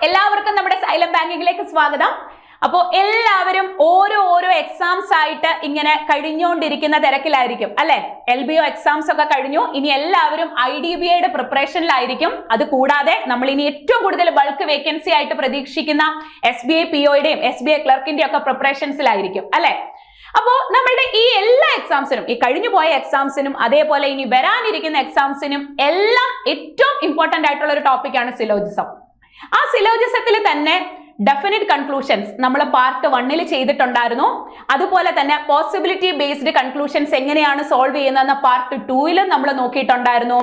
എല്ലാവർക്കും നമ്മുടെ സൈലം ബാങ്കിങ്ങിലേക്ക് സ്വാഗതം. അപ്പോൾ എല്ലാവരും ഓരോ എക്സാംസ് ആയിട്ട് ഇങ്ങനെ കഴിഞ്ഞുകൊണ്ടിരിക്കുന്ന തിരക്കിലായിരിക്കും അല്ലെ. LBO എക്സാംസ് ഒക്കെ കഴിഞ്ഞു. ഇനി എല്ലാവരും IDBIയുടെ പ്രിപ്പറേഷനിലായിരിക്കും. അത് കൂടാതെ നമ്മൾ ഇനി ഏറ്റവും കൂടുതൽ ബൾക്ക് വേക്കൻസി ആയിട്ട് പ്രതീക്ഷിക്കുന്ന SBI POയുടെയും SBI ക്ലർക്കിന്റെയും ഒക്കെ പ്രിപ്പറേഷൻസിലായിരിക്കും അല്ലെ. അപ്പോ നമ്മളുടെ ഈ എല്ലാ എക്സാംസിനും, ഈ കഴിഞ്ഞു പോയ എക്സാംസിനും അതേപോലെ ഇനി വരാനിരിക്കുന്ന എക്സാംസിനും എല്ലാം ഏറ്റവും ഇമ്പോർട്ടന്റ് ആയിട്ടുള്ള ഒരു ടോപ്പിക്കാണ് സിലോജിസം. ആ സിലോജിസത്തിൽ തന്നെ ഡെഫിനിറ്റ് കൺക്ലൂഷൻസ് നമ്മൾ പാർട്ട് 1 ചെയ്തിട്ടുണ്ടായിരുന്നു. അതുപോലെ തന്നെ പോസിബിലിറ്റി ബേസ്ഡ് കൺക്ലൂഷൻസ് എങ്ങനെയാണ് സോൾവ് ചെയ്യുന്നതെന്ന് പാർട്ട് 2 നമ്മൾ നോക്കിയിട്ടുണ്ടായിരുന്നു.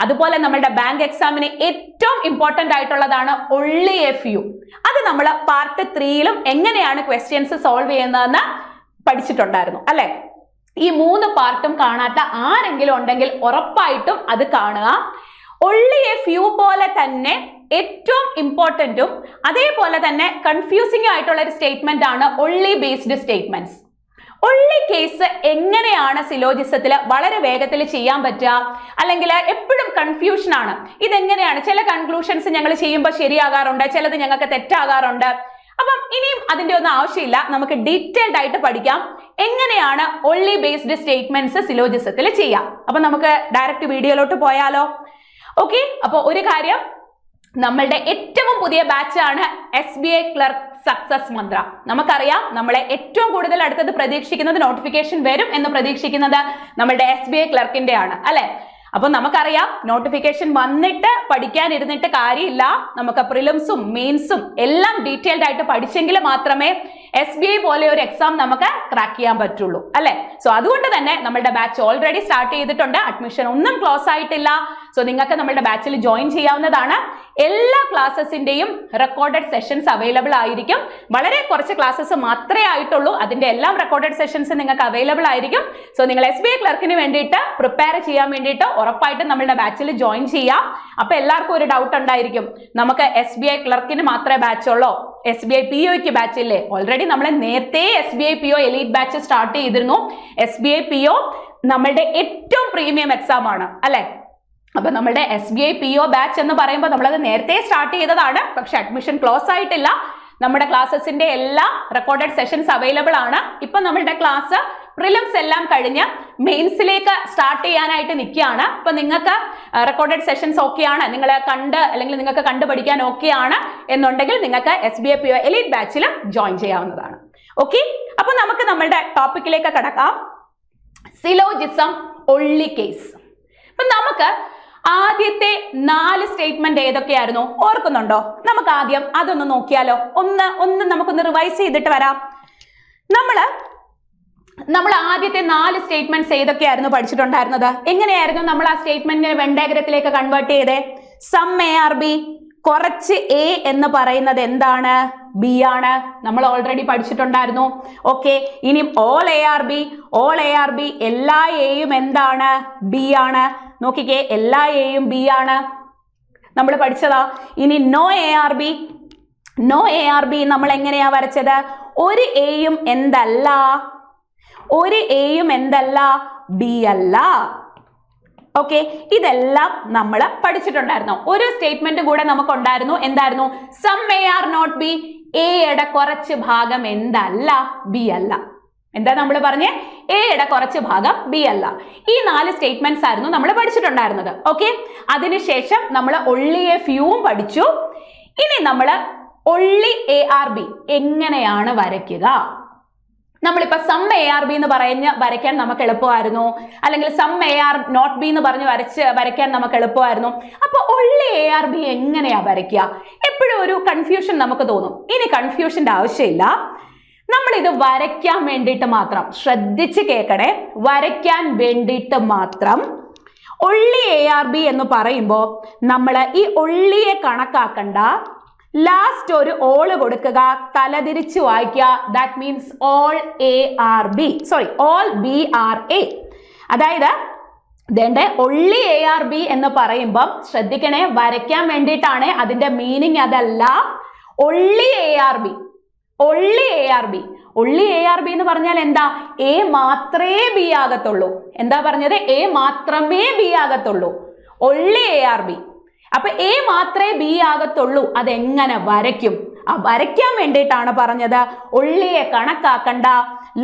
അതുപോലെ നമ്മളുടെ ബാങ്ക് എക്സാമിന് ഏറ്റവും ഇമ്പോർട്ടന്റ് ആയിട്ടുള്ളതാണ് only a few. അത് നമ്മൾ പാർട്ട് 3 എങ്ങനെയാണ് ക്വസ്റ്റ്യൻസ് സോൾവ് ചെയ്യുന്നതെന്ന് പഠിച്ചിട്ടുണ്ടായിരുന്നു അല്ലെ. ഈ 3 പാർട്ടും കാണാത്ത ആരെങ്കിലും ഉണ്ടെങ്കിൽ ഉറപ്പായിട്ടും അത് കാണുക. only a few പോലെ തന്നെ ഏറ്റവും ഇമ്പോർട്ടന്റും അതേപോലെ തന്നെ കൺഫ്യൂസിംഗ് ആയിട്ടുള്ള ഒരു സ്റ്റേറ്റ്മെന്റ് ആണ് only based statements. only case എങ്ങനെയാണ് സിലോജിസത്തിൽ വളരെ വേഗത്തിൽ ചെയ്യാൻ പറ്റുക, അല്ലെങ്കിൽ എപ്പോഴും കൺഫ്യൂഷൻ ആണ്. ഇതെങ്ങനെയാണ്, ചില കൺക്ലൂഷൻസ് ഞങ്ങൾ ചെയ്യുമ്പോൾ ശരിയാകാറുണ്ട്, ചിലത് ഞങ്ങൾക്ക് തെറ്റാകാറുണ്ട്. അപ്പം ഇനിയും അതിന്റെ ഒന്നും ആവശ്യമില്ല, നമുക്ക് ഡീറ്റെയിൽഡ് ആയിട്ട് പഠിക്കാം എങ്ങനെയാണ് only ബേസ്ഡ് സ്റ്റേറ്റ്മെന്റ്സ് സിലോജിസത്തിൽ ചെയ്യാം. അപ്പൊ നമുക്ക് ഡയറക്റ്റ് വീഡിയോയിലോട്ട് പോയാലോ? ഓക്കെ, അപ്പോൾ ഒരു കാര്യം, നമ്മളുടെ ഏറ്റവും പുതിയ ബാച്ചാണ് SBI ക്ലർക്ക് സക്സസ് മന്ത്ര. നമുക്കറിയാം നമ്മളെ ഏറ്റവും കൂടുതൽ അടുത്തത് പ്രതീക്ഷിക്കുന്നത്, നോട്ടിഫിക്കേഷൻ വരും എന്ന് പ്രതീക്ഷിക്കുന്നത് നമ്മളുടെ SBI ക്ലർക്കിന്റെ ആണ് അല്ലെ. അപ്പൊ നമുക്കറിയാം നോട്ടിഫിക്കേഷൻ വന്നിട്ട് പഠിക്കാനിരുന്നിട്ട് കാര്യമില്ല. നമുക്ക് പ്രിലിംസും മെയിൻസും എല്ലാം ഡീറ്റെയിൽഡ് ആയിട്ട് പഠിച്ചെങ്കിൽ മാത്രമേ SBI പോലെ ഒരു എക്സാം നമുക്ക് ക്രാക്ക് ചെയ്യാൻ പറ്റുള്ളൂ അല്ലെ. സോ അതുകൊണ്ട് തന്നെ നമ്മളുടെ ബാച്ച് ഓൾറെഡി സ്റ്റാർട്ട് ചെയ്തിട്ടുണ്ട്. അഡ്മിഷൻ ഒന്നും ക്ലോസ് ആയിട്ടില്ല. സോ നിങ്ങൾക്ക് നമ്മളുടെ ബാച്ചിൽ ജോയിൻ ചെയ്യാവുന്നതാണ്. എല്ലാ ക്ലാസ്സസിന്റെയും റെക്കോർഡഡ് സെഷൻസ് അവൈലബിൾ ആയിരിക്കും. വളരെ കുറച്ച് ക്ലാസ്സസ് മാത്രമേ ആയിട്ടുള്ളൂ. അതിന്റെ എല്ലാം റെക്കോർഡഡ് സെഷൻസ് നിങ്ങൾക്ക് അവൈലബിൾ ആയിരിക്കും. സോ നിങ്ങൾ SBI ക്ലർക്കിന് വേണ്ടിയിട്ട് പ്രിപ്പയർ ചെയ്യാൻ വേണ്ടിയിട്ട് ഉറപ്പായിട്ടും നമ്മളുടെ ബാച്ചിൽ ജോയിൻ ചെയ്യാം. അപ്പൊ എല്ലാവർക്കും ഒരു ഡൗട്ട് ഉണ്ടായിരിക്കും, നമുക്ക് SBI ക്ലർക്കിന് മാത്രമേ ബാച്ച് ഉള്ളോ, SBI POയ്ക്ക് ബാച്ച് ഇല്ലേ? ഓൾറെഡി നമ്മൾ നേരത്തെ SBI PO elite batch start ചെയ്തിരുന്നു. SBI PO നമ്മളുടെ ഏറ്റവും പ്രീമിയം എക്സാം ആണ് അല്ലെ. അപ്പൊ നമ്മളുടെ SBI PO ബാച്ച് എന്ന് പറയുമ്പോൾ നമ്മളത് നേരത്തെ സ്റ്റാർട്ട് ചെയ്തതാണ്. പക്ഷെ അഡ്മിഷൻ ക്ലോസ് ആയിട്ടില്ല. നമ്മുടെ ക്ലാസ്സസിന്റെ എല്ലാ റെക്കോർഡഡ് സെഷൻസ് അവൈലബിൾ ആണ്. ഇപ്പൊ നമ്മളുടെ ക്ലാസ് പ്രിലിംസ് എല്ലാം കഴിഞ്ഞ് മെയിൻസിലേക്ക് സ്റ്റാർട്ട് ചെയ്യാനായിട്ട് നിൽക്കുകയാണ്. അപ്പൊ നിങ്ങൾക്ക് റെക്കോർഡഡ് സെഷൻസ് ഓക്കെയാണ്, നിങ്ങൾ കണ്ട് അല്ലെങ്കിൽ നിങ്ങൾക്ക് കണ്ടു പഠിക്കാൻ ഓക്കെയാണ് എന്നുണ്ടെങ്കിൽ നിങ്ങൾക്ക് SBI PO എലീറ്റ് ബാച്ചിൽ ജോയിൻ ചെയ്യാവുന്നതാണ്. ഓക്കെ, അപ്പൊ നമുക്ക് നമ്മളുടെ ടോപ്പിക്കിലേക്ക് കടക്കാം. Syllogism only case. അപ്പൊ നമുക്ക് ആദ്യത്തെ 4 സ്റ്റേറ്റ്മെന്റ് ഏതൊക്കെയായിരുന്നു ഓർക്കുന്നുണ്ടോ? നമുക്ക് ആദ്യം അതൊന്ന് നോക്കിയാലോ. ഒന്ന് നമുക്കൊന്ന് റിവൈസ് ചെയ്തിട്ട് വരാം. നമ്മൾ ആദ്യത്തെ 4 സ്റ്റേറ്റ്മെന്റ്സ് ഏതൊക്കെയായിരുന്നു പഠിച്ചിട്ടുണ്ടായിരുന്നത്? എങ്ങനെയായിരുന്നു നമ്മൾ ആ സ്റ്റേറ്റ്മെന്റിനെ വെൻ ഡയഗ്രത്തിലേക്ക് കൺവേർട്ട് ചെയ്തേ? സം ARB, കുറച്ച് A എന്ന് പറയുന്നത് എന്താണ്? B ആണ്. നമ്മൾ ഓൾറെഡി പഠിച്ചിട്ടുണ്ടായിരുന്നു. ഓക്കെ, ഇനി ഓൾ ARB എല്ലാ എയും എന്താണ്? B ആണ്. നോക്കിക്കേ, എല്ലാ എയും B ആണ്, നമ്മൾ പഠിച്ചതാ. ഇനി നോ ARB നമ്മൾ എങ്ങനെയാ വരച്ചത്? ഒരു എയും എന്തല്ല? ഒരു എയും എന്തല്ല? B അല്ല. ഓക്കെ, ഇതെല്ലാം നമ്മൾ പഠിച്ചിട്ടുണ്ടായിരുന്നു. ഒരു സ്റ്റേറ്റ്മെന്റ് കൂടെ നമുക്കുണ്ടായിരുന്നു. എന്തായിരുന്നു? സം AR not B, എയുടെ കുറച്ച് ഭാഗം എന്തല്ല? B അല്ല. എന്താ നമ്മൾ പറഞ്ഞേ? എയുടെ കുറച്ച് ഭാഗം B അല്ല. ഈ 4 സ്റ്റേറ്റ്മെന്റ്സ് ആയിരുന്നു നമ്മൾ പഠിച്ചിട്ടുണ്ടായിരുന്നത്. ഓക്കെ, അതിനുശേഷം നമ്മൾ only a few പഠിച്ചു. ഇനി നമ്മൾ only ARB എങ്ങനെയാണ് വരയ്ക്കുക? നമ്മളിപ്പോ സം ARB എന്ന് വരയ്ക്കാൻ നമുക്ക് എളുപ്പമായിരുന്നു, അല്ലെങ്കിൽ സം AR not B എന്ന് പറഞ്ഞ് വരയ്ക്കാൻ നമുക്ക് എളുപ്പമായിരുന്നു. അപ്പൊ only ARB എങ്ങനെയാ വരയ്ക്കുക? എപ്പോഴും ഒരു കൺഫ്യൂഷൻ നമുക്ക് തോന്നും. ഇനി കൺഫ്യൂഷന്റെ ആവശ്യമില്ല. നമ്മൾ ഇത് വരയ്ക്കാൻ വേണ്ടിയിട്ട് മാത്രം, ശ്രദ്ധിച്ച് കേൾക്കണേ, വരയ്ക്കാൻ വേണ്ടിയിട്ട് മാത്രം only ARB എന്ന് പറയുമ്പോൾ നമ്മൾ ഈ ഒള്ളിയെ കണക്കാക്കണ്ട, ലാസ്റ്റ് ഒരു ഓള് കൊടുക്കുക, തലതിരിച്ച് വായിക്കുക. That means all BRA. അതായത് only ARB എന്ന് പറയുമ്പം ശ്രദ്ധിക്കണേ, വരയ്ക്കാൻ വേണ്ടിയിട്ടാണ്. അതിന്റെ മീനിങ് അതല്ല. only ARB എന്ന് പറഞ്ഞാൽ എന്താ? A മാത്രമേ B ആകത്തുള്ളൂ. എന്താ പറഞ്ഞത്? A മാത്രമേ B ആകത്തുള്ളൂ. only ARB. അപ്പൊ എ മാത്രമേ ബി ആകത്തുള്ളൂ. അതെങ്ങനെ വരയ്ക്കും? വരയ്ക്കാൻ വേണ്ടിയിട്ടാണ് പറഞ്ഞത്. ഒള്ളിയെ കണക്കാക്കണ്ട,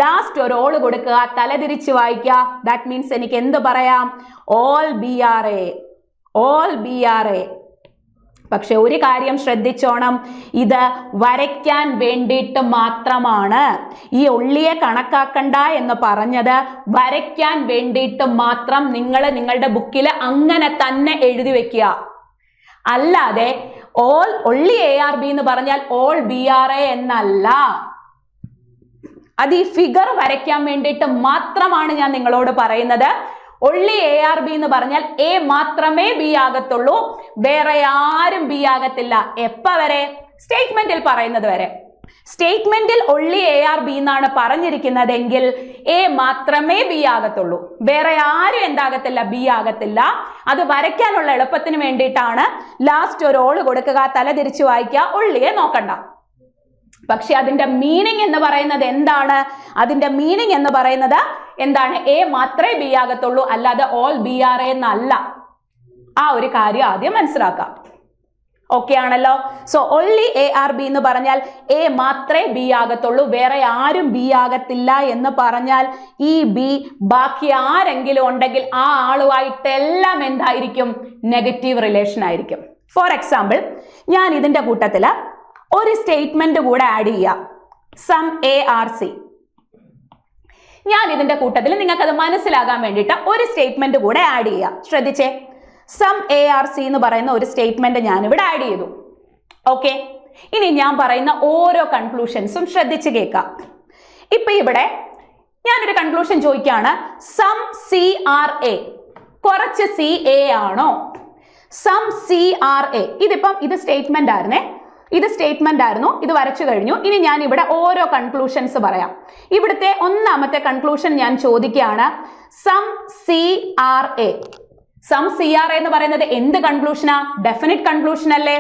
ലാസ്റ്റ് ഒരു ഓള് കൊടുക്കുക, തലതിരിച്ച് വായിക്കുക. ദാറ്റ് മീൻസ് എനിക്ക് എന്ത് പറയാം? All B R A, all B R A. പക്ഷെ ഒരു കാര്യം ശ്രദ്ധിച്ചോണം, ഇത് വരയ്ക്കാൻ വേണ്ടിയിട്ട് മാത്രമാണ്. ഈ ഒള്ളിയെ കണക്കാക്കണ്ട എന്ന് പറഞ്ഞത് വരയ്ക്കാൻ വേണ്ടിയിട്ട് മാത്രം. നിങ്ങൾ നിങ്ങളുടെ ബുക്കിൽ അങ്ങനെ തന്നെ എഴുതി വെക്കുക. അല്ലാതെ all only A R B എന്ന് പറഞ്ഞാൽ ഓൾ ബി ആർ എ എന്നല്ല. അത് ഈ ഫിഗർ വരയ്ക്കാൻ വേണ്ടിയിട്ട് മാത്രമാണ് ഞാൻ നിങ്ങളോട് പറയുന്നത്. ഒള്ളി എ ആർ ബി എന്ന് പറഞ്ഞാൽ എ മാത്രമേ ബി ആകത്തുള്ളൂ, വേറെ ആരും ബി ആകത്തില്ല. എപ്പ വരെ? സ്റ്റേറ്റ്മെന്റിൽ പറയുന്നത് വരെ. സ്റ്റേറ്റ്മെന്റിൽ ഒള്ളി എ ആർ ബി എന്നാണ് പറഞ്ഞിരിക്കുന്നതെങ്കിൽ എ മാത്രമേ ബി ആകത്തുള്ളൂ, വേറെ ആരും എന്താകത്തില്ല? ബി ആകത്തില്ല. അത് വരയ്ക്കാനുള്ള എളുപ്പത്തിന് വേണ്ടിയിട്ടാണ് ലാസ്റ്റ് ഒരു ഓള് കൊടുക്കുക, തല തിരിച്ചു വായിക്കുക, ഒള്ളിയെ നോക്കണ്ട. പക്ഷെ അതിന്റെ മീനിങ് എന്ന് പറയുന്നത് എന്താണ്? അതിന്റെ മീനിങ് എന്ന് പറയുന്നത് എന്താണ്? എ മാത്രമേ ബി ആകത്തുള്ളൂ, അല്ലാതെ ഓൾ ബി ആർ എ എന്നല്ല. ആ ഒരു കാര്യം ആദ്യം മനസ്സിലാക്കാം. ഓക്കെ ആണല്ലോ? So only A R B എന്ന് പറഞ്ഞാൽ എ മാത്രമേ ബി ആകത്തുള്ളൂ, വേറെ ആരും ബി ആകത്തില്ല എന്ന് പറഞ്ഞാൽ ഈ ബി ബാക്കി ആരെങ്കിലും ഉണ്ടെങ്കിൽ ആ ആളുമായിട്ടെല്ലാം എന്തായിരിക്കും? നെഗറ്റീവ് റിലേഷൻ ആയിരിക്കും. ഫോർ എക്സാമ്പിൾ, ഞാൻ ഇതിന്റെ കൂട്ടത്തില് ഒരു സ്റ്റേറ്റ്മെന്റ് കൂടെ ആഡ് ചെയ്യാം, സം എ ആർ സി. ഞാൻ ഇതിന്റെ കൂട്ടത്തിൽ നിങ്ങൾക്ക് അത് മനസ്സിലാകാൻ വേണ്ടിയിട്ട് ഒരു സ്റ്റേറ്റ്മെന്റ് കൂടെ ആഡ് ചെയ്യാം. ശ്രദ്ധിച്ചേ, സം എ ആർ സി എന്ന് പറയുന്ന ഒരു സ്റ്റേറ്റ്മെന്റ് ഞാൻ ഇവിടെ ആഡ് ചെയ്തു. ഓക്കെ, ഇനി ഞാൻ പറയുന്ന ഓരോ കൺക്ലൂഷൻസും ശ്രദ്ധിച്ച് കേൾക്കാം. ഇപ്പൊ ഇവിടെ ഞാനൊരു കൺക്ലൂഷൻ ചോദിക്കുകയാണ്, സം സി ആർ എ, കുറച്ച് സി എ ആണോ? Some C are A. ഇതിപ്പം ഇത് സ്റ്റേറ്റ്മെന്റ് ആയിരുന്നേ, ഇത് സ്റ്റേറ്റ്മെന്റ് ആയിരുന്നു, ഇത് വരച്ചു കഴിഞ്ഞു. ഇനി ഞാൻ ഇവിടെ ഓരോ കൺക്ലൂഷൻസ് പറയാം. ഇവിടുത്തെ ഒന്നാമത്തെ കൺക്ലൂഷൻ ഞാൻ ചോദിക്കുകയാണ്, some C are A. Some C are A എന്ന് പറയുന്നത് എന്ത് കൺക്ലൂഷനാ? ഡെഫിനിറ്റ് കൺക്ലൂഷൻ അല്ലേ?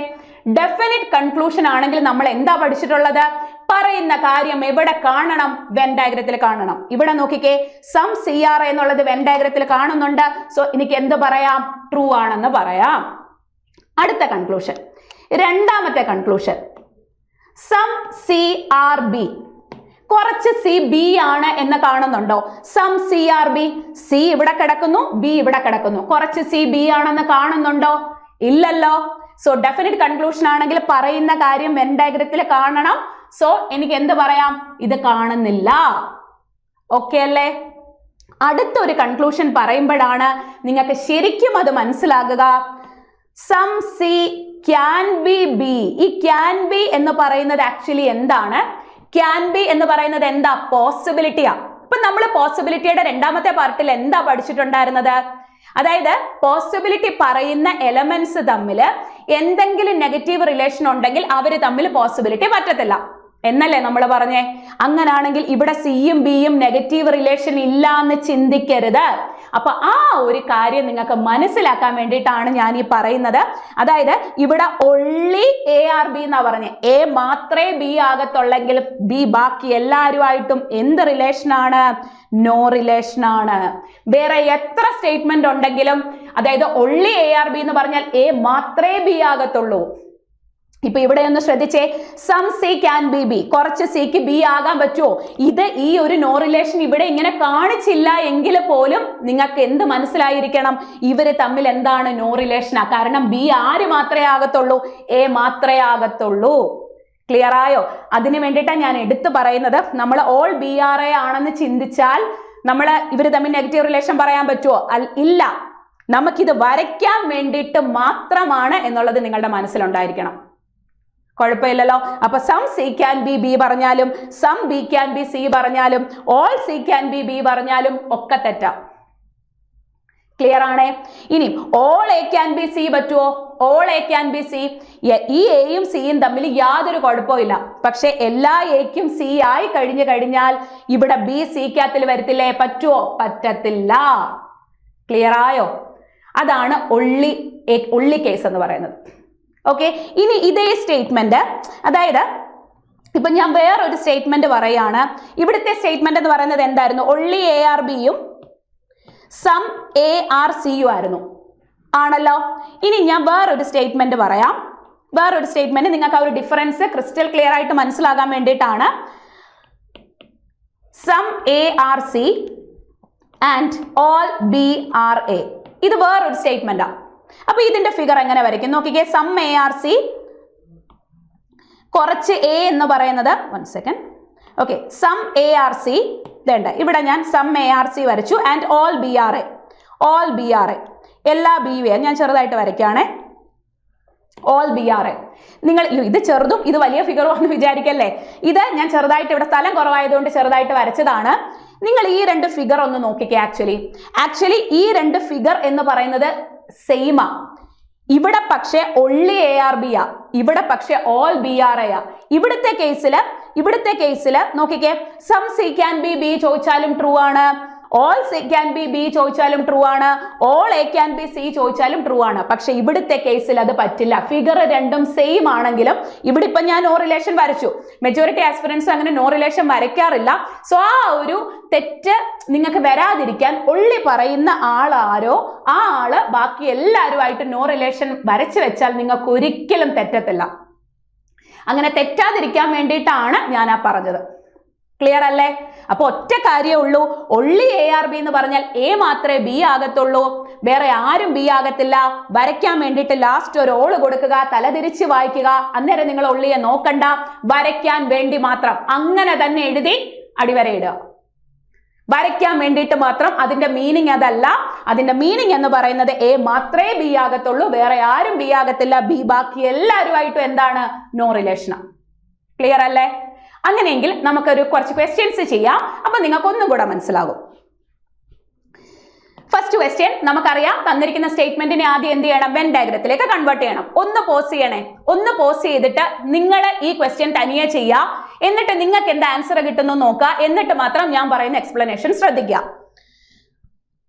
ഡെഫിനിറ്റ് കൺക്ലൂഷൻ ആണെങ്കിൽ നമ്മൾ എന്താ പഠിച്ചിട്ടുള്ളത്? പറയുന്ന കാര്യം എവിടെ കാണണം? വെൻ ഡയഗ്രത്തിൽ കാണണം. ഇവിടെ നോക്കിക്കേ, സം സി ആർ എ എന്നുള്ളത് വെൻ ഡയഗ്രത്തിൽ കാണുന്നുണ്ട്. സോ എനിക്ക് എന്ത് പറയാം? ട്രൂ ആണെന്ന് പറയാം. അടുത്ത കൺക്ലൂഷൻ, രണ്ടാമത്തെ conclusion, some C are B, കുറച്ച് സി ബി ആണ് എന്ന് കാണുന്നുണ്ടോ? Some C are B, C ഇവിടെ കിടക്കുന്നു, ബി ഇവിടെ കിടക്കുന്നു, കുറച്ച് സി ബി ആണെന്ന് കാണുന്നുണ്ടോ? ഇല്ലല്ലോ. സോ ഡെഫിനിറ്റ് കൺക്ലൂഷൻ ആണെങ്കിൽ പറയുന്ന കാര്യം വെൻ ഡയഗ്രത്തിൽ കാണണം. സോ എനിക്ക് എന്ത് പറയാം? ഇത് കാണുന്നില്ല. ഓക്കെ അല്ലേ? അടുത്തൊരു കൺക്ലൂഷൻ പറയുമ്പോഴാണ് നിങ്ങൾക്ക് ശരിക്കും അത് മനസ്സിലാകുക. Some C can be B. ഈ ക്യാൻ ബി എന്ന് പറയുന്നത് ആക്ച്വലി എന്താണ്? ക്യാൻ ബി എന്ന് പറയുന്നത് എന്താ? പോസിബിലിറ്റിയാ. ഇപ്പൊ നമ്മൾ പോസിബിലിറ്റിയുടെ രണ്ടാമത്തെ പാർട്ടിൽ എന്താ പഠിച്ചിട്ടുണ്ടായിരുന്നത്? അതായത് പോസിബിലിറ്റി പറയുന്ന എലമെന്റ്സ് തമ്മിൽ എന്തെങ്കിലും നെഗറ്റീവ് റിലേഷൻ ഉണ്ടെങ്കിൽ അവർ തമ്മിൽ പോസിബിലിറ്റി പറ്റത്തില്ല എന്നല്ലേ നമ്മൾ പറഞ്ഞേ? അങ്ങനാണെങ്കിൽ ഇവിടെ സിയും ബിയും നെഗറ്റീവ് റിലേഷൻ ഇല്ല എന്ന് ചിന്തിക്കരുത്. അപ്പൊ ആ ഒരു കാര്യം നിങ്ങൾക്ക് മനസ്സിലാക്കാൻ വേണ്ടിയിട്ടാണ് ഞാൻ ഈ പറയുന്നത്. അതായത് ഇവിടെ ഒള്ളി എ ആർ ബി എന്നാ പറഞ്ഞേ, എ മാത്രമേ ബി ആകത്തുള്ളെങ്കിൽ ബി ബാക്കി എല്ലാവരുമായിട്ടും എന്ത് റിലേഷൻ ആണ്? നോ റിലേഷൻ ആണ്. വേറെ എത്ര സ്റ്റേറ്റ്മെന്റ് ഉണ്ടെങ്കിലും, അതായത് ഒള്ളി എ ആർ ബി എന്ന് പറഞ്ഞാൽ എ മാത്രമേ ബി ആകത്തുള്ളൂ. ഇപ്പൊ ഇവിടെ ഒന്ന് ശ്രദ്ധിച്ചേ, some C can be B, കുറച്ച് സിക്ക് ബി ആകാൻ പറ്റുമോ? ഇത് ഈ ഒരു നോ റിലേഷൻ ഇവിടെ ഇങ്ങനെ കാണിച്ചില്ല എങ്കിൽ പോലും നിങ്ങൾക്ക് എന്ത് മനസ്സിലായിരിക്കണം? ഇവര് തമ്മിൽ എന്താണ്? നോ റിലേഷനാ. കാരണം ബി ആര് മാത്രമേ ആകത്തുള്ളൂ? എ മാത്രമേ ആകത്തുള്ളൂ. ക്ലിയർ ആയോ? അതിന് വേണ്ടിയിട്ടാണ് ഞാൻ എടുത്തു പറയുന്നത്. നമ്മൾ ഓൾ ബി ആർ എ ആണെന്ന് ചിന്തിച്ചാൽ നമ്മൾ ഇവര് തമ്മിൽ നെഗറ്റീവ് റിലേഷൻ പറയാൻ പറ്റുമോ? ഇല്ല. നമുക്കിത് വരയ്ക്കാൻ വേണ്ടിയിട്ട് മാത്രമാണ് എന്നുള്ളത് നിങ്ങളുടെ മനസ്സിലുണ്ടായിരിക്കണം. കുഴപ്പമില്ലല്ലോ. അപ്പൊ some C can be B പറഞ്ഞാലും, some B can be C പറഞ്ഞാലും, all C can be B പറഞ്ഞാലും ഒക്കെ തെറ്റാം. ക്ലിയർ ആണേ? ഇനി all A can be C പറ്റുമോ? All A can be C. ഈ എയും സിയും തമ്മിൽ യാതൊരു കുഴപ്പമില്ല. പക്ഷെ എല്ലാ എക്കും സി ആയി കഴിഞ്ഞാൽ ഇവിടെ ബി സിക്കകത്തിൽ വരത്തില്ലേ? പറ്റുമോ? പറ്റത്തില്ല. ക്ലിയർ ആയോ? അതാണ് ഒള്ളി കേസ് എന്ന് പറയുന്നത്. ഓക്കെ, ഇനി ഇതേ സ്റ്റേറ്റ്മെന്റ്, അതായത് ഇപ്പൊ ഞാൻ വേറൊരു സ്റ്റേറ്റ്മെന്റ് പറയാണ്. ഇവിടുത്തെ സ്റ്റേറ്റ്മെന്റ് എന്ന് പറയുന്നത് എന്തായിരുന്നു? ഒള്ളി എ ആർ ബിയും സം എ ആർ സിയും ആയിരുന്നു. ആണല്ലോ. ഇനി ഞാൻ വേറൊരു സ്റ്റേറ്റ്മെന്റ് പറയാം. വേറൊരു സ്റ്റേറ്റ്മെന്റ് നിങ്ങൾക്ക് ആ ഒരു ഡിഫറൻസ് ക്രിസ്റ്റൽ ക്ലിയർ ആയിട്ട് മനസ്സിലാകാൻ വേണ്ടിയിട്ടാണ്. Some A are C and all B R A. ഇത് വേറൊരു സ്റ്റേറ്റ്മെന്റാ. അപ്പൊ ഇതിന്റെ ഫിഗർ എങ്ങനെ വരയ്ക്കും നോക്കിക്കേ. സം എ ആർ സി കുറച്ച് എ എന്ന് പറയുന്നത്, one second, okay, some A are C ഇതുണ്ട്. ഇവിടെ ഞാൻ സം എ ആർ സി വരച്ചു. And all B R A, all B R A, എല്ലാ ബി വി ഞാൻ ചെറുതായിട്ട് വരയ്ക്കുകയാണേ. All B R A. നിങ്ങൾ ഇത് ചെറുതും ഇത് വലിയ ഫിഗറും എന്ന് വിചാരിക്കല്ലേ. ഇത് ഞാൻ ചെറുതായിട്ട് ഇവിടെ സ്ഥലം കുറവായതുകൊണ്ട് ചെറുതായിട്ട് വരച്ചതാണ്. നിങ്ങൾ ഈ രണ്ട് ഫിഗർ ഒന്ന് നോക്കിക്കേ. ആക്ച്വലി ഈ രണ്ട് ഫിഗർ എന്ന് പറയുന്നത് സെയിമാ. ഇവിടെ പക്ഷേ ഒള്ളി എ ആർ ബി ആ, ഇവിടെ പക്ഷേ ഓൾ ബി ആർ എ ആ. ഇവിടുത്തെ കേസില് നോക്കിക്കേ, some C can be B ചോദിച്ചാലും ട്രൂ ആണ്, all C can be B ചോദിച്ചാലും ട്രൂ ആണ്, all A can be C ചോദിച്ചാലും ട്രൂ ആണ്. പക്ഷെ ഇവിടുത്തെ കേസിൽ അത് പറ്റില്ല. ഫിഗർ രണ്ടും സെയിം ആണെങ്കിലും ഇവിടെ ഇപ്പൊ ഞാൻ നോ റിലേഷൻ വരച്ചു. മെജോറിറ്റി ആസ്പിറൻസ് അങ്ങനെ നോ റിലേഷൻ വരയ്ക്കാറില്ല. സോ ആ ഒരു തെറ്റ് നിങ്ങൾക്ക് വരാതിരിക്കാൻ ഒള്ളി പറയുന്ന ആളാരോ ആ ആള് ബാക്കി എല്ലാവരുമായിട്ട് നോ റിലേഷൻ വരച്ചു വെച്ചാൽ നിങ്ങൾക്ക് ഒരിക്കലും തെറ്റത്തില്ല. അങ്ങനെ തെറ്റാതിരിക്കാൻ വേണ്ടിയിട്ടാണ് ഞാൻ ആ പറഞ്ഞത്. ക്ലിയർ അല്ലേ? അപ്പൊ ഒറ്റ കാര്യമേ ഉള്ളൂ, ഒള്ളി എ ആർ ബി എന്ന് പറഞ്ഞാൽ എ മാത്രമേ ബി ആകത്തുള്ളൂ, വേറെ ആരും ബി ആകത്തില്ല. വരയ്ക്കാൻ വേണ്ടിയിട്ട് ലാസ്റ്റ് ഒരു ഓള് കൊടുക്കുക, തലതിരിച്ച് വായിക്കുക. അന്നേരം നിങ്ങൾ ഒള്ളിയെ നോക്കണ്ട, വരയ്ക്കാൻ വേണ്ടി മാത്രം അങ്ങനെ തന്നെ എഴുതി അടിവരയിടുക. വരയ്ക്കാൻ വേണ്ടിയിട്ട് മാത്രം. അതിന്റെ മീനിങ് അതല്ല. അതിന്റെ മീനിങ് എന്ന് പറയുന്നത് എ മാത്രമേ ബി ആകത്തുള്ളൂ, വേറെ ആരും ബി ആകത്തില്ല. ബി ബാക്കി എല്ലാവരുമായിട്ടും എന്താണ്? No relation. ക്ലിയർ അല്ലേ? അങ്ങനെയെങ്കിൽ നമുക്കൊരു കുറച്ച് ക്വസ്റ്റ്യൻസ് ചെയ്യാം. അപ്പൊ നിങ്ങൾക്ക് ഒന്നും കൂടെ മനസ്സിലാകും. ഫസ്റ്റ് ക്വസ്റ്റ്യൻ നമുക്കറിയാം. തന്നിരിക്കുന്ന സ്റ്റേറ്റ്മെന്റിനെ ആദ്യം എന്ത് ചെയ്യണം? വെൻ ഡയഗ്രത്തിലേക്ക് കൺവേർട്ട് ചെയ്യണം. ഒന്ന് പോസ് ചെയ്യണേ. ഒന്ന് പോസ് ചെയ്തിട്ട് നിങ്ങൾ ഈ ക്വസ്റ്റ്യൻ തനിയെ ചെയ്യുക. എന്നിട്ട് നിങ്ങൾക്ക് എന്ത് ആൻസർ കിട്ടുന്നു നോക്കുക. എന്നിട്ട് മാത്രം ഞാൻ പറയുന്ന എക്സ്പ്ലനേഷൻ ശ്രദ്ധിക്കുക.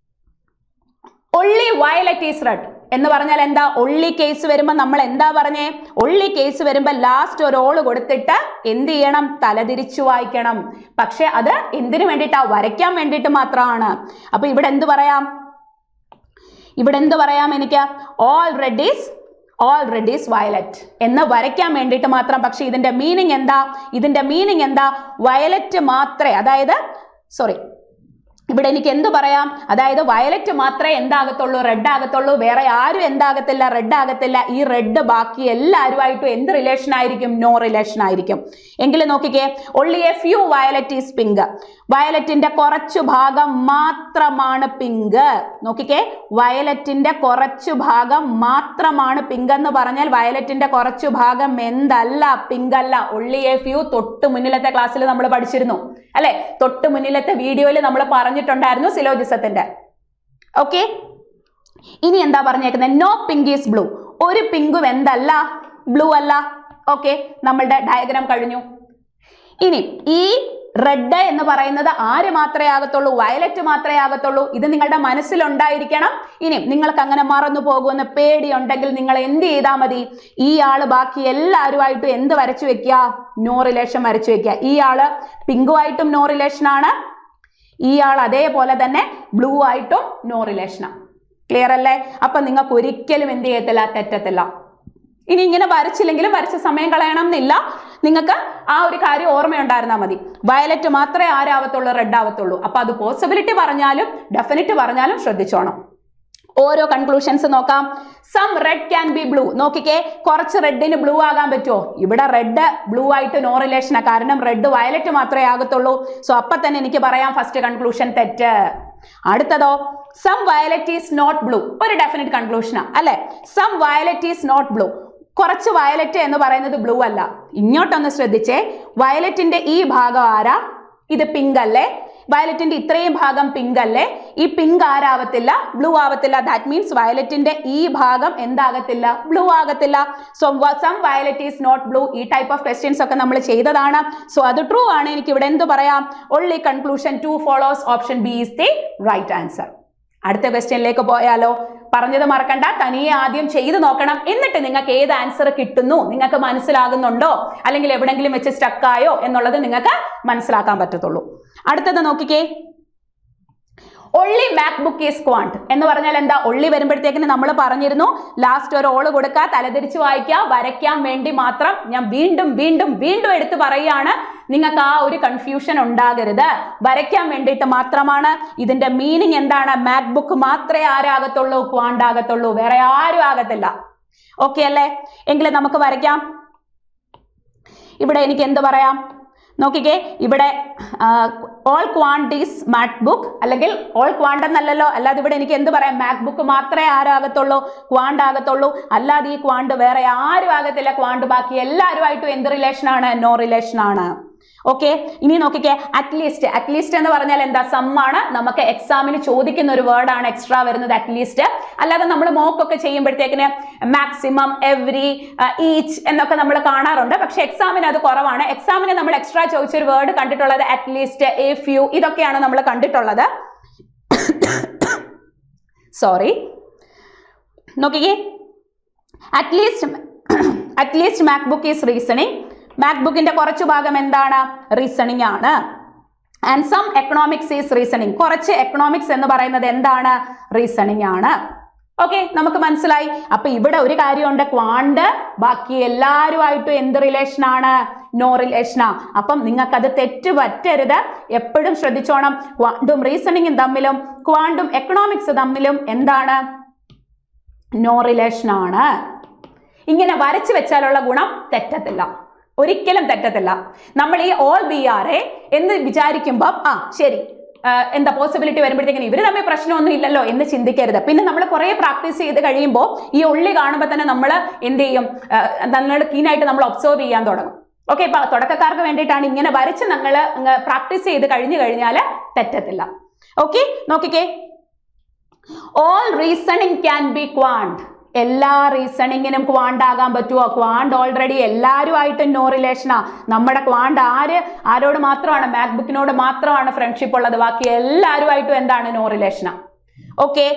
ഒള്ളി വയലറ്റ് ഈസ് റെഡ് എന്ന് പറഞ്ഞാൽ എന്താ? ഒള്ളി കേസ് വരുമ്പോൾ നമ്മൾ എന്താ പറഞ്ഞേ? ഒള്ളി കേസ് വരുമ്പോൾ ലാസ്റ്റ് ഒരു ഓള് കൊടുത്തിട്ട് എന്ത് ചെയ്യണം? തലതിരിച്ചു വായിക്കണം. പക്ഷെ അത് എന്തിനു വേണ്ടിയിട്ടാ? വരയ്ക്കാൻ വേണ്ടിയിട്ട് മാത്രമാണ്. അപ്പൊ ഇവിടെ എന്ത് പറയാം? എനിക്ക് ഓൾ റെഡ് ഈസ് വയലറ്റ് എന്ന് വരയ്ക്കാൻ വേണ്ടിയിട്ട് മാത്രം. പക്ഷെ ഇതിന്റെ മീനിങ് എന്താ? വയലറ്റ് മാത്രമേ, അതായത് ഇവിടെ എനിക്ക് എന്ത് പറയാം? അതായത് വയലറ്റ് മാത്രമേ എന്താകത്തുള്ളൂ? റെഡ് ആകത്തുള്ളൂ. വേറെ ആരും എന്താകത്തില്ല? റെഡ് ആകത്തില്ല. ഈ റെഡ് ബാക്കി എല്ലാവരുമായിട്ടും എന്ത് റിലേഷൻ ആയിരിക്കും? നോ റിലേഷൻ ആയിരിക്കും. എങ്കിലും നോക്കിക്കേ, only a few violet is pink. വയലറ്റിന്റെ കുറച്ചു ഭാഗം മാത്രമാണ് പിങ്ക്. നോക്കിക്കേ, വയലറ്റിന്റെ കുറച്ചു ഭാഗം മാത്രമാണ് പിങ്ക് എന്ന് പറഞ്ഞാൽ വയലറ്റിന്റെ കുറച്ചു ഭാഗം എന്തല്ല? പിങ്ക് അല്ല. ഒള്ളി എ ഫ്യൂ തൊട്ട് മുന്നിലത്തെ ക്ലാസ്സിൽ നമ്മൾ പഠിച്ചിരുന്നു അല്ലെ? തൊട്ട് മുന്നിലത്തെ വീഡിയോയിൽ നമ്മൾ പറഞ്ഞിട്ടുണ്ടായിരുന്നു സിലോജിസത്തിന്റെ. ഓക്കെ, ഇനി എന്താ പറഞ്ഞേക്കുന്നത്? No pink is blue. ഒരു പിങ്കും എന്തല്ല? ബ്ലൂ അല്ല. ഓക്കെ, നമ്മളുടെ ഡയഗ്രാം കഴിഞ്ഞു. ഇനി ഈ റെഡ് എന്ന് പറയുന്നത് ആര് മാത്രമേ ആകത്തുള്ളൂ? വയലറ്റ് മാത്രമേ ആകത്തുള്ളൂ. ഇത് നിങ്ങളുടെ മനസ്സിലുണ്ടായിരിക്കണം. ഇനി നിങ്ങൾക്ക് അങ്ങനെ മറന്നു പോകുമെന്ന് പേടിയുണ്ടെങ്കിൽ നിങ്ങൾ എന്ത് ചെയ്താൽ മതി? ഈ ആള് ബാക്കി എല്ലാവരുമായിട്ടും എന്ത് വരച്ചു വെക്കുക? നോ റിലേഷൻ വരച്ചു വെക്കുക. ഈ ആള് പിങ്കുമായിട്ടും നോ റിലേഷൻ ആണ്. ഈ ആൾ അതേപോലെ തന്നെ ബ്ലൂ ആയിട്ടും നോ റിലേഷനാണ്. ക്ലിയർ അല്ലേ? അപ്പൊ നിങ്ങൾക്ക് ഒരിക്കലും എന്ത് ചെയ്യത്തില്ല? തെറ്റത്തില്ല. ഇനി ഇങ്ങനെ വരച്ചില്ലെങ്കിലും വരച്ച സമയം കളയണം എന്നില്ല. നിങ്ങൾക്ക് ആ ഒരു കാര്യം ഓർമ്മയുണ്ടായിരുന്നാൽ മതി. വയലറ്റ് മാത്രമേ ആരാവത്തുള്ളൂ? റെഡ് ആവത്തുള്ളൂ. അപ്പൊ അത് പോസിബിലിറ്റി പറഞ്ഞാലും ഡെഫിനിറ്റ് പറഞ്ഞാലും ശ്രദ്ധിച്ചോണം. ഓരോ കൺക്ലൂഷൻസ് നോക്കാം. Some red can be blue. നോക്കിക്കേ, കുറച്ച് റെഡിന് ബ്ലൂ ആകാൻ പറ്റുമോ? ഇവിടെ റെഡ് ബ്ലൂ ആയിട്ട് നോ റിലേഷനാ. കാരണം റെഡ് വയലറ്റ് മാത്രമേ ആകത്തുള്ളൂ. സോ അപ്പൊ തന്നെ എനിക്ക് പറയാം ഫസ്റ്റ് കൺക്ലൂഷൻ തെറ്റ്. അടുത്തതോ, some violet is not blue. ഒരു ഡെഫിനിറ്റ് കൺക്ലൂഷനാ അല്ലെ? Some violet is not blue. കുറച്ച് വയലറ്റ് എന്ന് പറയുന്നത് ബ്ലൂ അല്ല. ഇങ്ങോട്ടൊന്ന് ശ്രദ്ധിച്ചേ, വയലറ്റിന്റെ ഈ ഭാഗം ആരാ? ഇത് പിങ്ക് അല്ലേ? വയലറ്റിന്റെ ഇത്രയും ഭാഗം പിങ്ക് അല്ലേ? ഈ പിങ്ക് ആരാവത്തില്ല? ബ്ലൂ ആവത്തില്ല. ദാറ്റ് മീൻസ് വയലറ്റിന്റെ ഈ ഭാഗം എന്താകത്തില്ല? ബ്ലൂ ആകത്തില്ല. So some violet is not blue. ഈ ടൈപ്പ് ഓഫ് ക്വസ്റ്റ്യൻസ് ഒക്കെ നമ്മൾ ചെയ്തതാണ്. സോ അത് ട്രൂ ആണ്. എനിക്ക് ഇവിടെ എന്ത് പറയാം? Only conclusion 2 follows. Option B is the right answer. അടുത്ത ക്വസ്റ്റ്യനിലേക്ക് പോയാലോ? പറഞ്ഞത് മറക്കണ്ട, തനിയെ ആദ്യം ചെയ്ത് നോക്കണം. എന്നിട്ട് നിങ്ങൾക്ക് ഏത് ആൻസർ കിട്ടുന്നു, നിങ്ങൾക്ക് മനസ്സിലാകുന്നുണ്ടോ, അല്ലെങ്കിൽ എവിടെങ്കിലും വെച്ച് സ്റ്റക്കായോ എന്നുള്ളത് നിങ്ങൾക്ക് മനസ്സിലാക്കാൻ പറ്റത്തുള്ളൂ. അടുത്തത് നോക്കിക്കേ, ഒള്ളി മാക്ബുക്ക് ഈസ് ക്വാണ്ട് എന്ന് പറഞ്ഞാൽ എന്താ? ഒള്ളി വരുമ്പോഴത്തേക്കിന് നമ്മൾ പറഞ്ഞിരുന്നു ലാസ്റ്റ് ഒരു ഓള് കൊടുക്കുക, തലതിരിച്ച് വായിക്കുക, വരയ്ക്കാൻ വേണ്ടി മാത്രം. ഞാൻ വീണ്ടും വീണ്ടും വീണ്ടും എടുത്ത് പറയുകയാണ്, നിങ്ങൾക്ക് ആ ഒരു കൺഫ്യൂഷൻ ഉണ്ടാകരുത്. വരയ്ക്കാൻ വേണ്ടിയിട്ട് മാത്രമാണ്. ഇതിന്റെ മീനിങ് എന്താണ്? മാക്ബുക്ക് മാത്രമേ ആരാകത്തുള്ളൂ? ക്വാണ്ട് ആകത്തുള്ളൂ, വേറെ ആരും ആകത്തില്ല. ഓക്കെ അല്ലേ? എങ്കിലും നമുക്ക് വരയ്ക്കാം. ഇവിടെ എനിക്ക് എന്ത് പറയാം നോക്കിക്കേ, ഇവിടെ ഓൾ ക്വാണ്ട് ഈസ് മാക്ബുക്ക്, അല്ലെങ്കിൽ ഓൾ ക്വാണ്ട് എന്നല്ലല്ലോ, അല്ലാതെ ഇവിടെ എനിക്ക് എന്ത് പറയാം? മാക്ബുക്ക് മാത്രമേ ആരാകത്തുള്ളൂ? ക്വാണ്ട് ആകത്തുള്ളൂ. അല്ലാതെ ഈ ക്വാണ്ട് വേറെ ആരും ആകത്തില്ല. ക്വാണ്ട് ബാക്കി എല്ലാവരുമായിട്ടും എന്ത് റിലേഷൻ ആണ്? നോ റിലേഷൻ ആണ്. ഓക്കെ, ഇനി നോക്കിക്കേ, അറ്റ്ലീസ്റ്റ്. അറ്റ്ലീസ്റ്റ് എന്ന് പറഞ്ഞാൽ എന്താ? സമ്മാണ്. നമുക്ക് എക്സാമിന് ചോദിക്കുന്ന ഒരു വേർഡാണ് എക്സ്ട്രാ വരുന്നത് അറ്റ്ലീസ്റ്റ്. അല്ലാതെ നമ്മൾ മോക്കൊക്കെ ചെയ്യുമ്പോഴത്തേക്കിന് മാക്സിമം, എവറി, ഈച്ച് എന്നൊക്കെ നമ്മൾ കാണാറുണ്ട്. പക്ഷെ എക്സാമിന് അത് കുറവാണ്. എക്സാമിന് നമ്മൾ എക്സ്ട്രാ ചോദിച്ചൊരു വേർഡ് കണ്ടിട്ടുള്ളത് അറ്റ്ലീസ്റ്റ്, എ ഫ്യൂ, ഇതൊക്കെയാണ് നമ്മൾ കണ്ടിട്ടുള്ളത്. സോറി, നോക്കിക്കേ, അറ്റ്ലീസ്റ്റ് മാക്ബുക്ക് ഈസ് റീസണിങ്. മാക്ബുക്കിന്റെ കുറച്ചു ഭാഗം എന്താണ്? റീസണിങ് ആണ്. And some economics is reasoning. കുറച്ച് എക്കണോമിക്സ് എന്ന് പറയുന്നത് എന്താണ്? റീസണിങ് ആണ്. ഓക്കെ, നമുക്ക് മനസ്സിലായി. അപ്പൊ ഇവിടെ ഒരു കാര്യമുണ്ട്, ക്വാണ്ട് ബാക്കി എല്ലാവരുമായിട്ടും എന്ത് റിലേഷൻ ആണ്? നോ റിലേഷനാ. അപ്പം നിങ്ങൾക്കത് തെറ്റ് പറ്റരുത്. എപ്പോഴും ശ്രദ്ധിച്ചോണം, ക്വാണ്ടും റീസണിങ്ങും തമ്മിലും ക്വാണ്ടും എക്കണോമിക്സ് തമ്മിലും എന്താണ്? നോ റിലേഷൻ ആണ്. ഇങ്ങനെ വരച്ചു വെച്ചാലുള്ള ഗുണം തെറ്റത്തില്ല, ഒരിക്കലും തെറ്റത്തില്ല. നമ്മൾ ഈ ഓൾ ബി ആർ എ എന്ന് വിചാരിക്കുമ്പോൾ ശരി, എന്താ പോസിബിലിറ്റി വരുമ്പോഴത്തേക്കും ഇവർ തമ്മിൽ പ്രശ്നമൊന്നും ഇല്ലല്ലോ എന്ന് ചിന്തിക്കരുത്. പിന്നെ നമ്മൾ കുറെ പ്രാക്ടീസ് ചെയ്ത് കഴിയുമ്പോൾ ഈ ഉള്ളി കാണുമ്പോൾ തന്നെ നമ്മൾ എന്ത് ചെയ്യും? നല്ല കീനായിട്ട് നമ്മൾ ഒബ്സർവ് ചെയ്യാൻ തുടങ്ങും. ഓക്കെ, ഇപ്പൊ തുടക്കക്കാർക്ക് വേണ്ടിയിട്ടാണ് ഇങ്ങനെ വരച്ച് നമ്മൾ പ്രാക്ടീസ് ചെയ്ത് കഴിഞ്ഞു കഴിഞ്ഞാൽ തെറ്റത്തില്ല. ഓക്കെ, നോക്കിക്കേ, all reasoning can be quant. എല്ലാ റീസണിങ്ങിനും ക്വാണ്ട് ആകാൻ പറ്റുമോ? ക്വാണ്ട് ഓൾറെഡി എല്ലാവരുമായിട്ടും നോ റിലേഷനാ. നമ്മുടെ ക്വാണ്ട് ആരോട് മാത്രമാണ്? മാക്ബുക്കിനോട് മാത്രമാണ് ഫ്രണ്ട്ഷിപ്പ് ഉള്ളത്. ബാക്കി എല്ലാവരുമായിട്ടും എന്താണ്? നോ റിലേഷനാ. ഓക്കെ,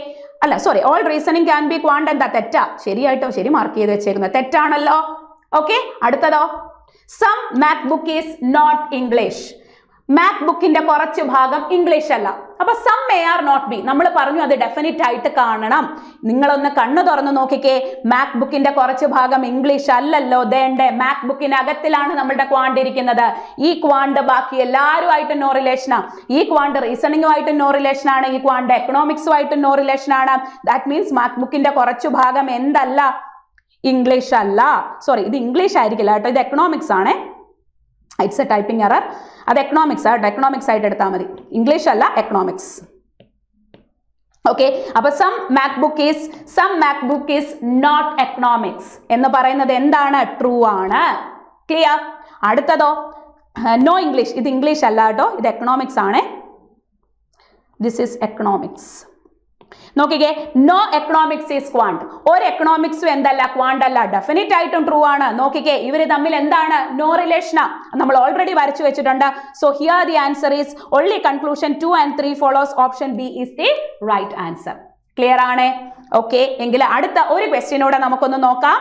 അല്ല sorry, all reasoning can be quant. എന്താ? തെറ്റാ. ശരിയായിട്ടോ, ശരി മാർക്ക് ചെയ്ത് വെച്ചേക്കുന്നത് തെറ്റാണല്ലോ. ഓക്കെ, അടുത്തതോ, some MacBook is not English. മാക്ബുക്കിന്റെ കുറച്ച് ഭാഗം ഇംഗ്ലീഷ് അല്ല. അപ്പൊ some may are not B, നമ്മൾ പറഞ്ഞു അത് ഡെഫിനറ്റ് ആയിട്ട് കാണണം. നിങ്ങളൊന്ന് കണ്ണു തുറന്ന് നോക്കിക്കേ, മാക്ബുക്കിന്റെ കുറച്ച് ഭാഗം ഇംഗ്ലീഷ് അല്ലല്ലോ. ദേണ്ടേ, മാക്ബുക്കിനകത്തിലാണ് നമ്മളുടെ ക്വാണ്ട് ഇരിക്കുന്നത്. ഈ ക്വാണ്ട് ബാക്കി എല്ലാവരുമായിട്ടും നോ റിലേഷനാ. ഈ ക്വാണ്ട് റീസണിങ്ങുമായിട്ടും നോ റിലേഷൻ ആണ്. ഈ ക്വാണ്ട് എക്കണോമിക്സുമായിട്ടും നോ റിലേഷൻ ആണ്. ദാറ്റ് മീൻസ് മാക്ബുക്കിന്റെ കുറച്ചു ഭാഗം എന്തല്ല? ഇംഗ്ലീഷ് അല്ല. സോറി, ഇത് ഇംഗ്ലീഷ് ആയിരിക്കില്ല കേട്ടോ, ഇത് എക്കണോമിക്സ് ആണ്. It's a typing error. അത് എക്കണോമിക്സ് ആട്ടോ, എക്കണോമിക്സ് ആയിട്ട് എടുത്താൽ മതി. ഇംഗ്ലീഷ് അല്ല, എക്കണോമിക്സ്. ഓക്കെ, അപ്പൊ some MacBook is not economics എന്ന് പറയുന്നത് എന്താണ്? ട്രൂ ആണ്. ക്ലിയർ? അടുത്തതോ, നോ ഇംഗ്ലീഷ്. ഇത് ഇംഗ്ലീഷ് അല്ല കേട്ടോ, ഇത് എക്കണോമിക്സ് ആണ്. This is economics. നോക്കിക്കേ, നോ എക്കണോമിക്സ് ഈസ് ക്വാണ്ട്. ഒരു എക്കണോമിക്സും എന്തല്ല? ക്വാണ്ട് അല്ല. ഡെഫിനറ്റ് ആയിട്ടും ട്രൂ ആണ്. നോക്കിക്കേ, ഇവര് തമ്മിൽ എന്താണ്? നോ റിലേഷനാ. നമ്മൾ ഓൾറെഡി വരച്ചു വെച്ചിട്ടുണ്ട്. So here the answer is only conclusion 2 and 3 follows. Option B is the right answer. Clear ആണ്? ഓക്കെ, എങ്കിൽ അടുത്ത ഒരു ക്വസ്റ്റ്യനോടെ നമുക്കൊന്ന് നോക്കാം.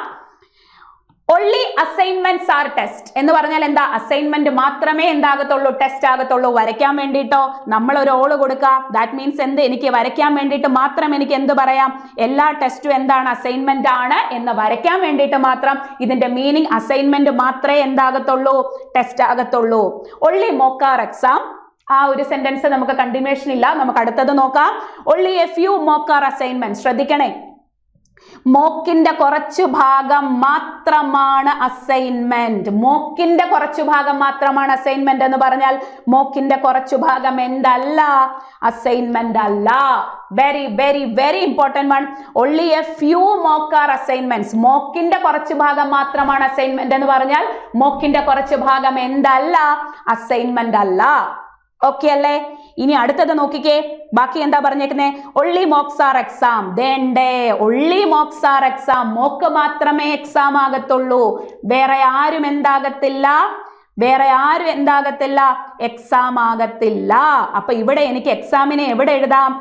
ഒള്ളി അസൈൻമെന്റ്സ് ആർ ടെസ്റ്റ് എന്ന് പറഞ്ഞാൽ എന്താ? അസൈൻമെന്റ് മാത്രമേ എന്താകത്തുള്ളൂ? ടെസ്റ്റ് ആകത്തുള്ളൂ. വരയ്ക്കാൻ വേണ്ടിയിട്ടോ നമ്മൾ ഒരു ഓള് കൊടുക്കുക. ദാറ്റ് മീൻസ് എന്ത്? എനിക്ക് വരയ്ക്കാൻ വേണ്ടിയിട്ട് മാത്രം എനിക്ക് എന്ത് പറയാം? എല്ലാ ടെസ്റ്റും എന്താണ്? അസൈൻമെന്റ് ആണ് എന്ന് വരയ്ക്കാൻ വേണ്ടിയിട്ട് മാത്രം. ഇതിന്റെ മീനിങ് അസൈൻമെന്റ് മാത്രമേ എന്താകത്തുള്ളൂ? ടെസ്റ്റ് ആകത്തുള്ളൂ. Only mock are exam. ആ ഒരു സെന്റൻസ് നമുക്ക് കണ്ടിന്യൂഷൻ ഇല്ല. നമുക്ക് അടുത്തത് നോക്കാം. Only a few mock are assignment. ശ്രദ്ധിക്കണേ, മോക്കിന്റെ കുറച്ചു ഭാഗം മാത്രമാണ് അസൈൻമെന്റ്. മോക്കിന്റെ കുറച്ചു ഭാഗം മാത്രമാണ് അസൈൻമെന്റ് എന്ന് പറഞ്ഞാൽ മോക്കിന്റെ കുറച്ചു ഭാഗം എന്തല്ല? അസൈൻമെന്റ് അല്ല. Very very very important one. Only a few mock are assignments. മോക്കിന്റെ കുറച്ചു ഭാഗം മാത്രമാണ് അസൈൻമെന്റ് എന്ന് പറഞ്ഞാൽ മോക്കിന്റെ കുറച്ചു ഭാഗം എന്തല്ല? അസൈൻമെന്റ് അല്ല. ഓക്കെ അല്ലേ? ഇനി അടുത്തത് നോക്കിക്കേ, ബാക്കി എന്താ പറഞ്ഞേക്കുന്നേ? Only mocks are exam. ദേണ്ടേ, only mocks are exam. Mock മാത്രമേ എക്സാം ആകത്തുള്ളൂ. വേറെ ആരും എന്താകത്തില്ല? വേറെ ആരും എന്താകത്തില്ല? എക്സാം ആകത്തില്ല. അപ്പൊ ഇവിടെ എനിക്ക് എക്സാമിനെ എവിടെ എഴുതാം?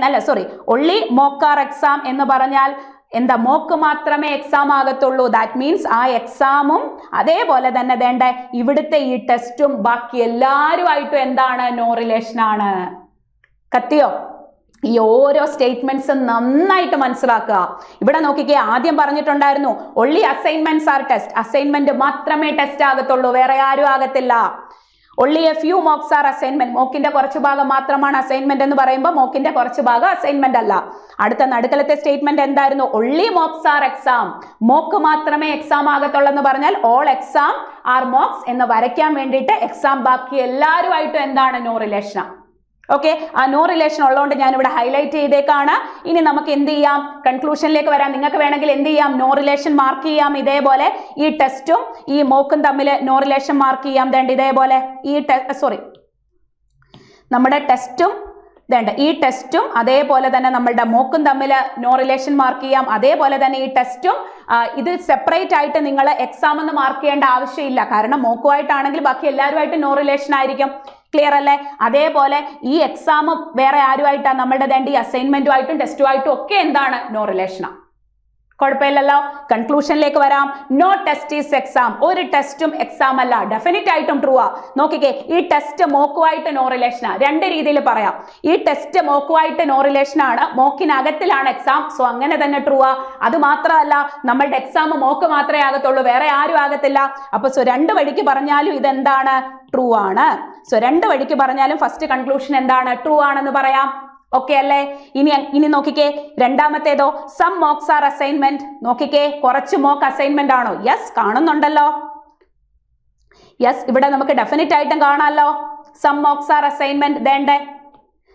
അല്ല sorry, only mock are exam എന്ന് പറഞ്ഞാൽ എന്താ? മോക്ക് മാത്രമേ എക്സാം ആകത്തുള്ളൂ. ദാറ്റ് മീൻസ് ആ എക്സാമും അതേപോലെ തന്നെ വേണ്ട ഇവിടുത്തെ ഈ ടെസ്റ്റും ബാക്കി എല്ലാവരുമായിട്ടും എന്താണ്? നോ റിലേഷൻ ആണ്. കത്തിയോ? ഈ ഓരോ സ്റ്റേറ്റ്മെന്റ്സും നന്നായിട്ട് മനസ്സിലാക്കുക. ഇവിടെ നോക്കിക്കേ, ആദ്യം പറഞ്ഞിട്ടുണ്ടായിരുന്നു only assignments are test. Assignment മാത്രമേ ടെസ്റ്റ് ആകത്തുള്ളൂ, വേറെ ആരും ആകത്തില്ല. Only a few mocks are assignment. മോക്കിന്റെ കുറച്ചു ഭാഗം മാത്രമാണ് അസൈൻമെന്റ് എന്ന് പറയുമ്പോൾ മോക്കിന്റെ കുറച്ചു ഭാഗം അസൈൻമെന്റ് അല്ല. അടുത്ത നടുക്കലത്തെ സ്റ്റേറ്റ്മെന്റ് എന്തായിരുന്നു? Only mocks are exam. Mock മാത്രമേ എക്സാം ആകത്തുള്ളൂ എന്ന് പറഞ്ഞാൽ ഓൾ എക്സാം ആർ മോക്സ് എന്ന് വരയ്ക്കാൻ വേണ്ടിയിട്ട് എക്സാം ബാക്കി എല്ലാവരുമായിട്ടും എന്താണ്? No relation. ഓക്കെ, ആ നോ റിലേഷൻ ഉള്ളതുകൊണ്ട് ഞാൻ ഇവിടെ ഹൈലൈറ്റ് ചെയ്തേക്കാണ്. ഇനി നമുക്ക് എന്ത് ചെയ്യാം? കൺക്ലൂഷനിലേക്ക് വരാം. നിങ്ങൾക്ക് വേണമെങ്കിൽ എന്ത് ചെയ്യാം? നോ റിലേഷൻ മാർക്ക് ചെയ്യാം. ഇതേപോലെ ഈ ടെസ്റ്റും ഈ മോക്കും തമ്മിൽ നോ റിലേഷൻ മാർക്ക് ചെയ്യാം. വേണ്ട ഇതേപോലെ നമ്മുടെ ടെസ്റ്റും ഈ ടെസ്റ്റും അതേപോലെ തന്നെ നമ്മളുടെ മോക്കും തമ്മിൽ നോ റിലേഷൻ മാർക്ക് ചെയ്യാം. അതേപോലെ തന്നെ ഈ ടെസ്റ്റും ഇത് സെപ്പറേറ്റ് ആയിട്ട് നിങ്ങൾ എക്സാം എന്ന് മാർക്ക് ചെയ്യേണ്ട ആവശ്യമില്ല. കാരണം മോക്കുമായിട്ടാണെങ്കിൽ ബാക്കി എല്ലാവരുമായിട്ട് നോ റിലേഷൻ ആയിരിക്കും. ക്ലിയർ അല്ലേ? അതേപോലെ ഈ എക്സാം വേറെ ആരുമായിട്ടാണ്? നമ്മളുടെ ഈ അസൈൻമെന്റുമായിട്ടും ടെസ്റ്റുമായിട്ടും ഒക്കെ എന്താണ്? നോ റിലേഷനാണ്. കുഴപ്പമില്ലല്ലോ. കൺക്ലൂഷനിലേക്ക് വരാം. No test is exam. ഒരു ടെസ്റ്റും എക്സാം അല്ല. ഡെഫിനറ്റ് ആയിട്ടും ട്രൂ ആ. നോക്കിക്കേ, ഈ ടെസ്റ്റ് മോക്കുമായിട്ട് നോ റിലേഷനാ. രണ്ട് രീതിയിൽ പറയാം. ഈ ടെസ്റ്റ് മോക്കുമായിട്ട് നോ റിലേഷൻ ആണ്, മോക്കിനകത്തിലാണ് എക്സാം. സോ അങ്ങനെ തന്നെ ട്രൂ ആ. അത് മാത്രമല്ല, നമ്മളുടെ എക്സാം മോക്ക് മാത്രമേ ആകത്തുള്ളൂ, വേറെ ആരും ആകത്തില്ല. അപ്പൊ രണ്ട് വഴിക്ക് പറഞ്ഞാലും ഇതെന്താണ്? ട്രൂ ആണ്. സോ രണ്ട് വഴിക്ക് പറഞ്ഞാലും ഫസ്റ്റ് കൺക്ലൂഷൻ എന്താണ്? ട്രൂ ആണെന്ന് പറയാം. ഓക്കെ അല്ലേ? ഇനി നോക്കിക്കേ, രണ്ടാമത്തേതോ? Some mocks are assignment. നോക്കിക്കേ, കുറച്ച് മോക്ക് അസൈൻമെന്റ് ആണോ? യെസ്, കാണുന്നുണ്ടല്ലോ. യെസ്, ഇവിടെ നമുക്ക് ഡെഫിനറ്റ് ആയിട്ടും കാണാമല്ലോ. Some mocks are assignment. വേണ്ടേ?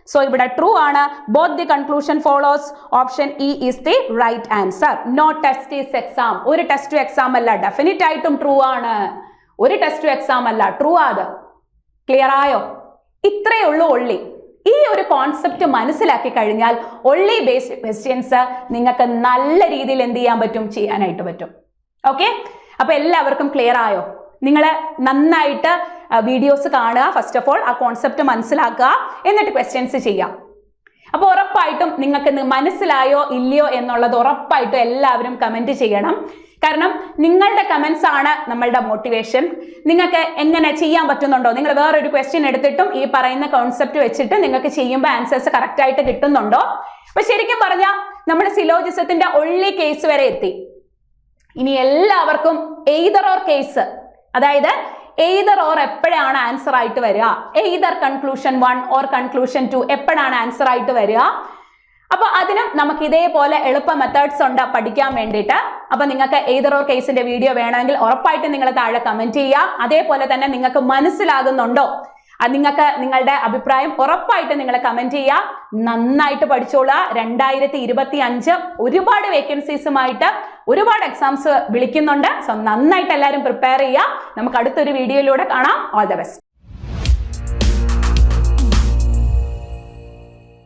സോ ഇവിടെ ട്രൂ ആണ്. Both the conclusion follows. Option E is the right answer. No test is exam. ഒരു ടെസ്റ്റും എക്സാം അല്ല. ഡെഫിനറ്റ് ആയിട്ടും ട്രൂ ആണ്. ഒരു ടെസ്റ്റും എക്സാം അല്ല, ട്രൂ അത്. ക്ലിയർ ആയോ? ഇത്രയേ ഉള്ളൂ ഒള്ളി. ഈ ഒരു കോൺസെപ്റ്റ് മനസ്സിലാക്കി കഴിഞ്ഞാൽ ഒൺലി ബേസ്ഡ് ക്വസ്റ്റ്യൻസ് നിങ്ങൾക്ക് നല്ല രീതിയിൽ എന്ത് ചെയ്യാൻ പറ്റും? ചെയ്യാനായിട്ട് പറ്റും. ഓക്കെ, അപ്പൊ എല്ലാവർക്കും ക്ലിയർ ആയോ? നിങ്ങൾ നന്നായിട്ട് വീഡിയോസ് കാണുക. ഫസ്റ്റ് ഓഫ് ഓൾ ആ കോൺസെപ്റ്റ് മനസ്സിലാക്കുക, എന്നിട്ട് ക്വസ്റ്റ്യൻസ് ചെയ്യാം. അപ്പോൾ ഉറപ്പായിട്ടും നിങ്ങൾക്ക് മനസ്സിലായോ ഇല്ലയോ എന്നുള്ളത് ഉറപ്പായിട്ടും എല്ലാവരും കമന്റ് ചെയ്യണം. കാരണം നിങ്ങളുടെ കമന്റ്സ് ആണ് നമ്മളുടെ മോട്ടിവേഷൻ. നിങ്ങൾക്ക് എങ്ങനെ ചെയ്യാൻ പറ്റുന്നുണ്ടോ? നിങ്ങൾ വേറൊരു ക്വസ്റ്റ്യൻ എടുത്തിട്ടും ഈ പറയുന്ന കോൺസെപ്റ്റ് വെച്ചിട്ട് നിങ്ങൾക്ക് ചെയ്യുമ്പോൾ ആൻസേഴ്സ് കറക്റ്റ് ആയിട്ട് കിട്ടുന്നുണ്ടോ? അപ്പൊ ശരിക്കും പറഞ്ഞാൽ നമ്മുടെ സിലോജിസത്തിന്റെ ഒൺലി കേസ് വരെ എത്തി. ഇനി എല്ലാവർക്കും എയ്തർ ഓർ കേസ്, അതായത് എയ്തർ ഓർ എപ്പോഴാണ് ആൻസർ ആയിട്ട് വരിക? എയ്തർ കൺക്ലൂഷൻ 1 ഓർ കൺക്ലൂഷൻ 2 എപ്പോഴാണ് ആൻസർ ആയിട്ട് വരിക? അപ്പൊ അതിനും നമുക്ക് ഇതേപോലെ എളുപ്പ മെത്തേഡ്സ് ഉണ്ട് പഠിക്കാൻ വേണ്ടിയിട്ട്. അപ്പൊ നിങ്ങൾക്ക് എയ്തർ ഓർ കേസിന്റെ വീഡിയോ വേണമെങ്കിൽ ഉറപ്പായിട്ട് നിങ്ങൾ താഴെ കമന്റ് ചെയ്യുക. അതേപോലെ തന്നെ നിങ്ങൾക്ക് മനസ്സിലാകുന്നുണ്ടോ? നിങ്ങൾക്ക് നിങ്ങളുടെ അഭിപ്രായം ഉറപ്പായിട്ട് നിങ്ങൾ കമന്റ് ചെയ്യുക. നന്നായിട്ട് പഠിച്ചോളുക. 2025 ഒരുപാട് വേക്കൻസീസുമായിട്ട് ഒരുപാട് എക്സാംസ് വിളിക്കുന്നുണ്ട്. സോ നന്നായിട്ട് എല്ലാവരും പ്രിപ്പയർ ചെയ്യുക. നമുക്ക് അടുത്തൊരു വീഡിയോയിലൂടെ കാണാം. All the best.